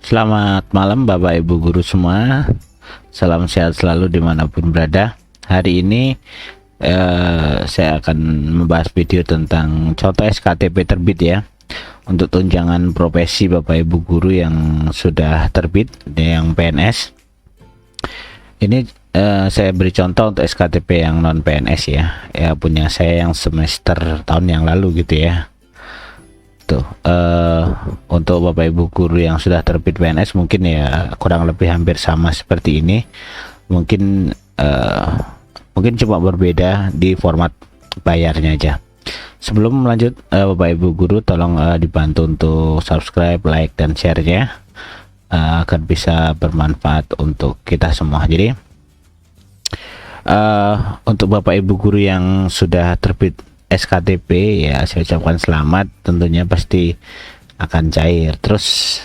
Selamat malam Bapak Ibu Guru semua. Salam sehat selalu dimanapun berada. Hari ini saya akan membahas video tentang contoh SKTP terbit ya, untuk tunjangan profesi Bapak Ibu Guru yang sudah terbit, yang PNS. Ini saya beri contoh untuk SKTP yang non PNS ya, punya saya yang semester tahun yang lalu gitu ya. Tuh, untuk Bapak Ibu Guru yang sudah terbit PNS mungkin ya kurang lebih hampir sama seperti ini. Mungkin cuma berbeda di format bayarnya aja. Sebelum lanjut, Bapak Ibu Guru tolong dibantu untuk subscribe, like, dan share-nya agar bisa bermanfaat untuk kita semua. Jadi untuk Bapak Ibu Guru yang sudah terbit SKTP ya, saya ucapkan selamat, tentunya pasti akan cair. Terus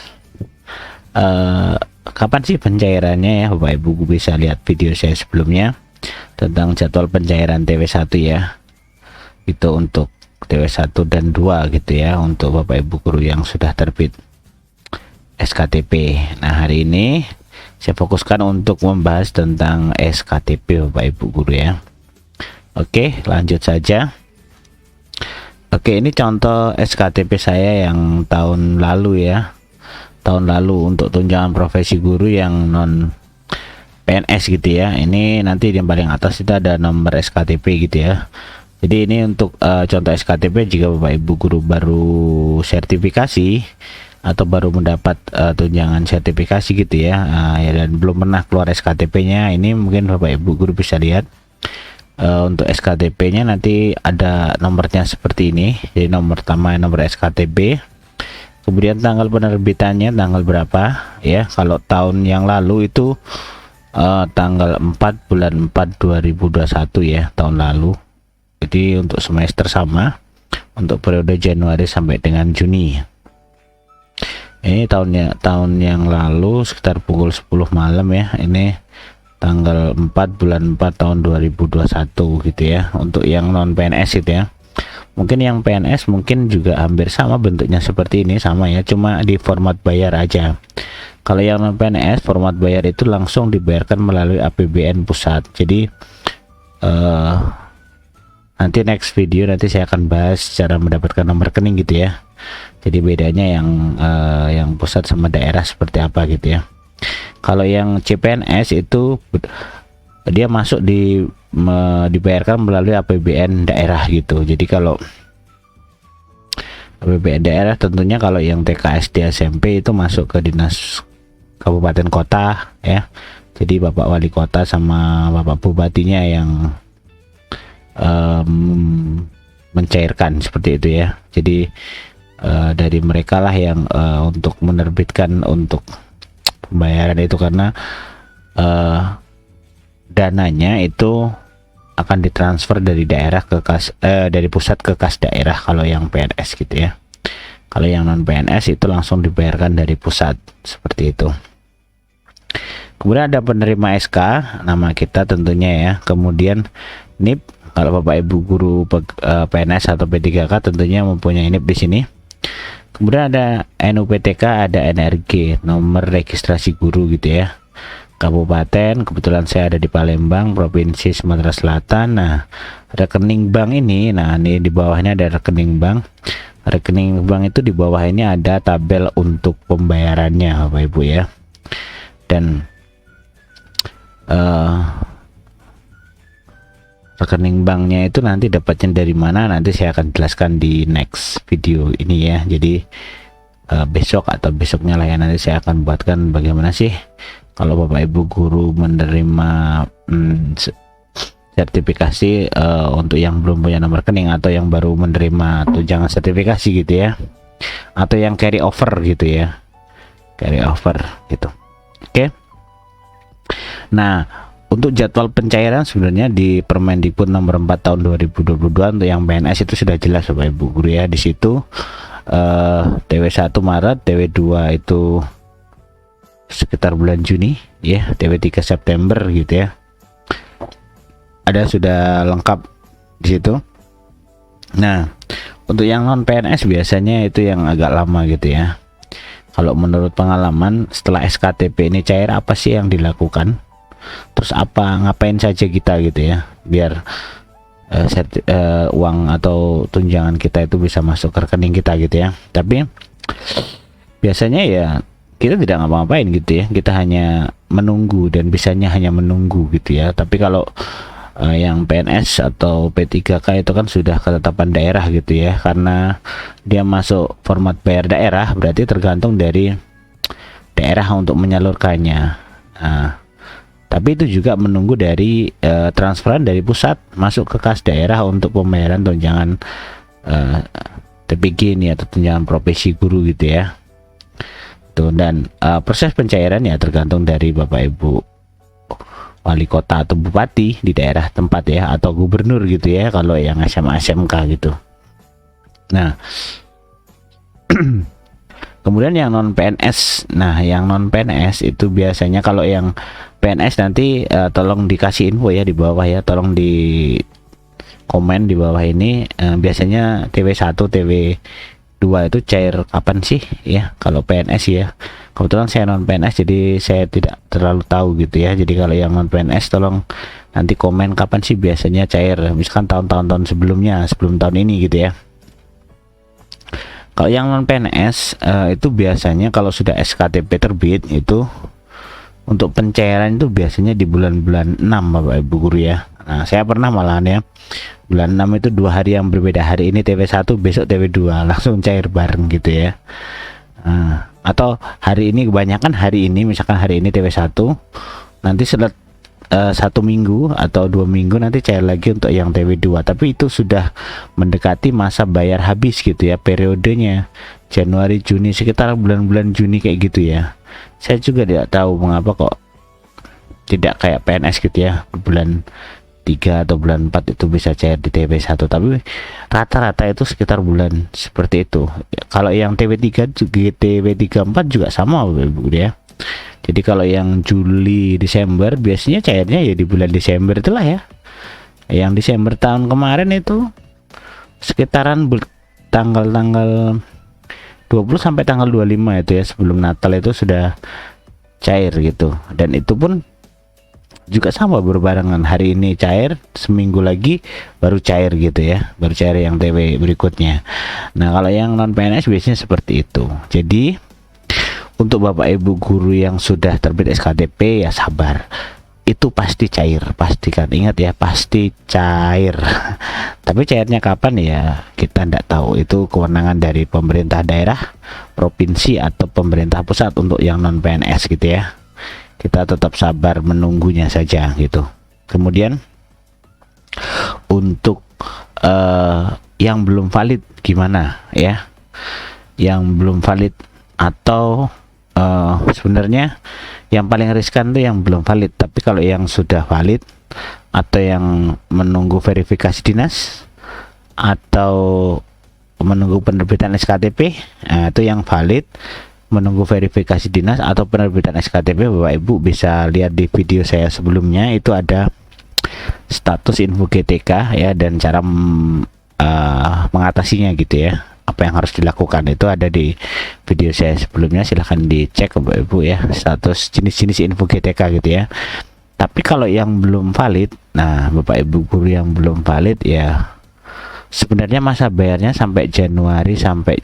kapan sih pencairannya ya Bapak Ibu? Bisa lihat video saya sebelumnya tentang jadwal pencairan TW1 ya, itu untuk TW1 dan 2 gitu ya, untuk Bapak Ibu Guru yang sudah terbit SKTP. Nah, hari ini saya fokuskan untuk membahas tentang SKTP Bapak Ibu Guru ya. Oke, lanjut saja. Oke, ini contoh SKTP saya yang tahun lalu ya. Tahun lalu untuk tunjangan profesi guru yang non PNS gitu ya. Ini nanti yang paling atas itu ada nomor SKTP gitu ya. Jadi ini untuk contoh SKTP jika Bapak Ibu Guru baru sertifikasi atau baru mendapat tunjangan sertifikasi gitu ya, dan belum pernah keluar SKTP-nya, ini mungkin Bapak Ibu Guru bisa lihat. Untuk SKTP-nya nanti ada nomornya seperti ini. Jadi nomor pertama nomor SKTP, kemudian tanggal penerbitannya tanggal berapa ya. Kalau tahun yang lalu itu tanggal 4 bulan 4 2021 ya, tahun lalu. Jadi untuk semester sama, untuk periode Januari sampai dengan Juni. Ini tahun yang lalu sekitar pukul 10 malam ya, ini tanggal 4 bulan 4 tahun 2021 gitu ya, untuk yang non PNS itu ya. Mungkin yang PNS mungkin juga hampir sama bentuknya seperti ini, sama ya, cuma di format bayar aja. Kalau yang non PNS format bayar itu langsung dibayarkan melalui APBN pusat. Jadi nanti next video nanti saya akan bahas cara mendapatkan nomor rekening gitu ya. Jadi bedanya yang pusat sama daerah seperti apa gitu ya. Kalau yang CPNS itu dia masuk dibayarkan melalui APBN daerah gitu. Jadi kalau APBN daerah tentunya kalau yang TK SD SMP itu masuk ke dinas kabupaten kota ya. Jadi Bapak Wali Kota sama Bapak Bupatinya yang mencairkan seperti itu ya. Jadi dari mereka lah yang untuk menerbitkan untuk pembayaran itu, karena dananya itu akan ditransfer dari daerah ke kas dari pusat ke kas daerah kalau yang PNS gitu ya. Kalau yang non PNS itu langsung dibayarkan dari pusat seperti itu. Kemudian ada penerima SK, nama kita tentunya ya. Kemudian NIP, kalau Bapak Ibu Guru PNS atau P3K tentunya mempunyai NIP di sini. Kemudian ada NUPTK, ada NRG, nomor registrasi guru gitu ya. Kabupaten, kebetulan saya ada di Palembang, Provinsi Sumatera Selatan. Nah, rekening bank ini, nah ini di bawahnya ada rekening bank. Rekening bank itu di bawah ini ada tabel untuk pembayarannya Bapak Ibu ya. Dan rekening banknya itu nanti dapatnya dari mana, nanti saya akan jelaskan di next video ini ya. Jadi besok atau besoknya lah ya, nanti saya akan buatkan bagaimana sih kalau Bapak Ibu Guru menerima sertifikasi untuk yang belum punya nomor rekening atau yang baru menerima tunjangan sertifikasi gitu ya, atau yang carry over gitu ya, carry over gitu. Oke. Nah, untuk jadwal pencairan sebenarnya di Permendikbud nomor 4 tahun 2022 untuk yang PNS itu sudah jelas Bapak Ibu Guru ya. Di situ TW1 Maret, TW2 itu sekitar bulan Juni ya, TW3 September gitu ya. Ada sudah lengkap di situ. Nah, untuk yang non PNS biasanya itu yang agak lama gitu ya. Kalau menurut pengalaman setelah SKTP ini cair, apa sih yang dilakukan? Terus ngapain saja kita gitu ya, biar uang atau tunjangan kita itu bisa masuk ke rekening kita gitu ya. Tapi biasanya ya kita tidak ngapa-ngapain gitu ya, kita hanya menunggu dan bisanya hanya menunggu gitu ya. Tapi kalau yang PNS atau P3K itu kan sudah ketetapan daerah gitu ya, karena dia masuk format bayar daerah, berarti tergantung dari daerah untuk menyalurkannya. Nah, tapi itu juga menunggu dari transferan dari pusat masuk ke kas daerah untuk pembayaran tunjangan TPG ini atau tunjangan profesi guru gitu ya. Tuh, dan proses pencairan ya tergantung dari Bapak Ibu wali kota atau bupati di daerah tempat ya, atau gubernur gitu ya kalau yang SMA SMK gitu. Nah, kemudian yang non PNS. Nah, yang non PNS itu biasanya, kalau yang PNS nanti tolong dikasih info ya di bawah ya, tolong di komen di bawah ini, biasanya TW1 TW2 itu cair kapan sih ya kalau PNS ya. Kebetulan saya non PNS jadi saya tidak terlalu tahu gitu ya. Jadi kalau yang non PNS tolong nanti komen kapan sih biasanya cair, misalkan tahun-tahun sebelumnya, sebelum tahun ini gitu ya. Kalau yang non PNS itu biasanya kalau sudah SKTP terbit itu untuk pencairan itu biasanya di bulan-bulan 6 Bapak Ibu guru ya. Nah, saya pernah malahan ya, bulan 6 itu 2 hari yang berbeda, hari ini TW1 besok TW2 langsung cair bareng gitu ya. Atau hari ini, kebanyakan hari ini, misalkan hari ini TW1, nanti setelah 1 minggu atau 2 minggu nanti cair lagi untuk yang TW2, tapi itu sudah mendekati masa bayar habis gitu ya, periodenya Januari Juni, sekitar bulan-bulan Juni kayak gitu ya. Saya juga tidak tahu mengapa kok tidak kayak PNS gitu ya, bulan 3 atau bulan 4 itu bisa cair di TW1, tapi rata-rata itu sekitar bulan seperti itu. Kalau yang TW3 juga, TW34 juga sama Bu ya. Jadi kalau yang Juli Desember biasanya cairnya ya di bulan Desember itulah ya. Yang Desember tahun kemarin itu sekitaran tanggal 20 sampai tanggal 25 itu ya, sebelum Natal itu sudah cair gitu. Dan itu pun juga sama berbarengan, hari ini cair, seminggu lagi baru cair gitu ya, baru cair yang TW berikutnya. Nah, kalau yang non PNS biasanya seperti itu. Jadi untuk Bapak Ibu guru yang sudah terbit SKTP ya sabar, itu pasti cair, pastikan, ingat ya, pasti cair. Tapi cairnya kapan ya kita tidak tahu, itu kewenangan dari pemerintah daerah, provinsi atau pemerintah pusat untuk yang non PNS gitu ya. Kita tetap sabar menunggunya saja gitu. Kemudian untuk yang belum valid gimana ya, yang belum valid atau sebenarnya yang paling riskan tuh yang belum valid. Tapi kalau yang sudah valid atau yang menunggu verifikasi dinas atau menunggu penerbitan SKTP, itu yang valid. Menunggu verifikasi dinas atau penerbitan SKTP, Bapak Ibu bisa lihat di video saya sebelumnya, itu ada status info GTK ya, dan cara mengatasinya gitu ya, apa yang harus dilakukan itu ada di video saya sebelumnya, silahkan dicek Bapak Ibu ya, status jenis-jenis info GTK gitu ya. Tapi kalau yang belum valid, nah Bapak Ibu guru yang belum valid ya, sebenarnya masa bayarnya sampai Januari sampai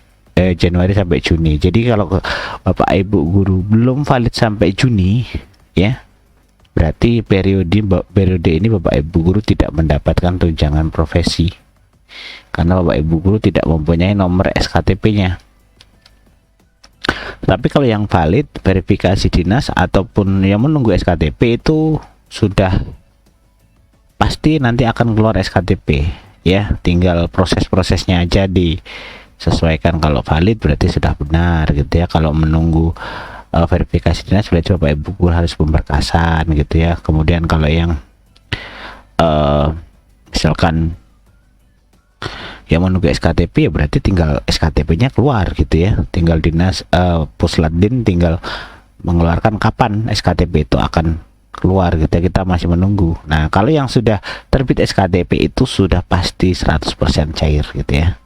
Juni. Jadi kalau Bapak Ibu guru belum valid sampai Juni ya, berarti periode ini Bapak Ibu guru tidak mendapatkan tunjangan profesi, karena Bapak Ibu guru tidak mempunyai nomor SKTP-nya. Tapi kalau yang valid, verifikasi dinas ataupun yang menunggu SKTP itu sudah pasti nanti akan keluar SKTP ya, tinggal proses-prosesnya aja disesuaikan. Kalau valid berarti sudah benar gitu ya. Kalau menunggu verifikasi dinas berarti Bapak Ibu guru harus pemberkasan gitu ya. Kemudian kalau yang misalkan yang menunggu SKTP ya berarti tinggal SKTP-nya keluar gitu ya, tinggal dinas Pusladin tinggal mengeluarkan kapan SKTP itu akan keluar gitu ya, kita masih menunggu. Nah, kalau yang sudah terbit SKTP itu sudah pasti 100% cair gitu ya.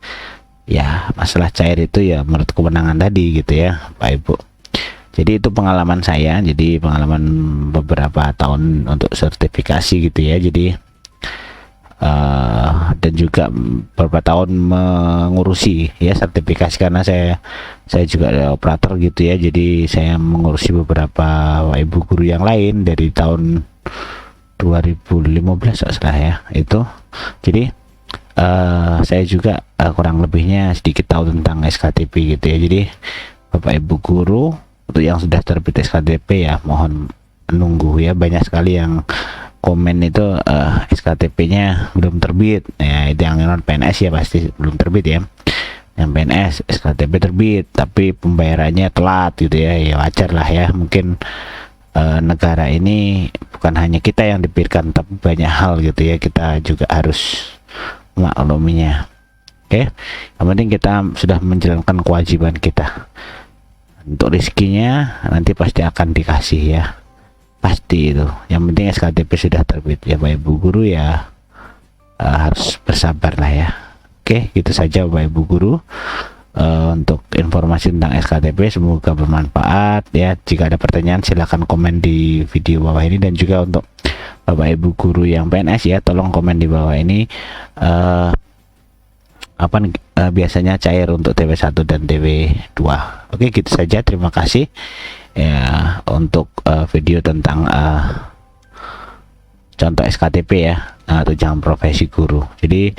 ya masalah cair itu ya menurut kewenangan tadi gitu ya Pak Ibu. Jadi itu pengalaman saya, jadi pengalaman beberapa tahun untuk sertifikasi gitu ya. Jadi dan juga beberapa tahun mengurusi ya sertifikasi, karena saya juga ada operator gitu ya. Jadi saya mengurusi beberapa ibu guru yang lain dari tahun 2015 salah ya itu. Jadi saya juga kurang lebihnya sedikit tahu tentang SKTP gitu ya. Jadi Bapak Ibu guru untuk yang sudah terbit SKTP ya mohon menunggu ya. Banyak sekali yang komen itu SKTP-nya belum terbit ya. Itu yang non PNS ya pasti belum terbit ya. Yang PNS SKTP terbit tapi pembayarannya telat gitu ya. Ya wajar lah ya, mungkin negara ini bukan hanya kita yang dipikirkan tapi banyak hal gitu ya, kita juga harus makluminya. Oke, yang penting kita sudah menjalankan kewajiban kita. Untuk rezekinya nanti pasti akan dikasih ya, pasti itu. Yang penting SKTP sudah terbit ya Bapak Ibu guru ya, harus bersabar lah ya. Oke, gitu saja Bapak Ibu guru untuk informasi tentang SKTP, semoga bermanfaat ya. Jika ada pertanyaan silahkan komen di video bawah ini, dan juga untuk Bapak Ibu guru yang PNS ya tolong komen di bawah ini apa biasanya cair untuk TW1 dan TW2. Oke, gitu saja, terima kasih ya untuk video tentang contoh SKTP ya atau jam profesi guru. Jadi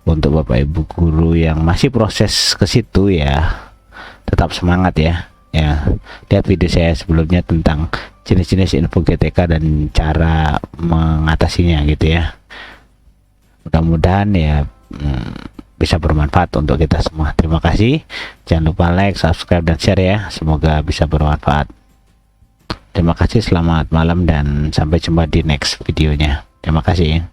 untuk Bapak Ibu guru yang masih proses ke situ ya tetap semangat ya. Ya, lihat video saya sebelumnya tentang jenis-jenis info GTK dan cara mengatasinya gitu ya. Mudah-mudahan ya bisa bermanfaat untuk kita semua. Terima kasih. Jangan lupa like, subscribe, dan share ya. Semoga bisa bermanfaat. Terima kasih, selamat malam, dan sampai jumpa di next videonya. Terima kasih.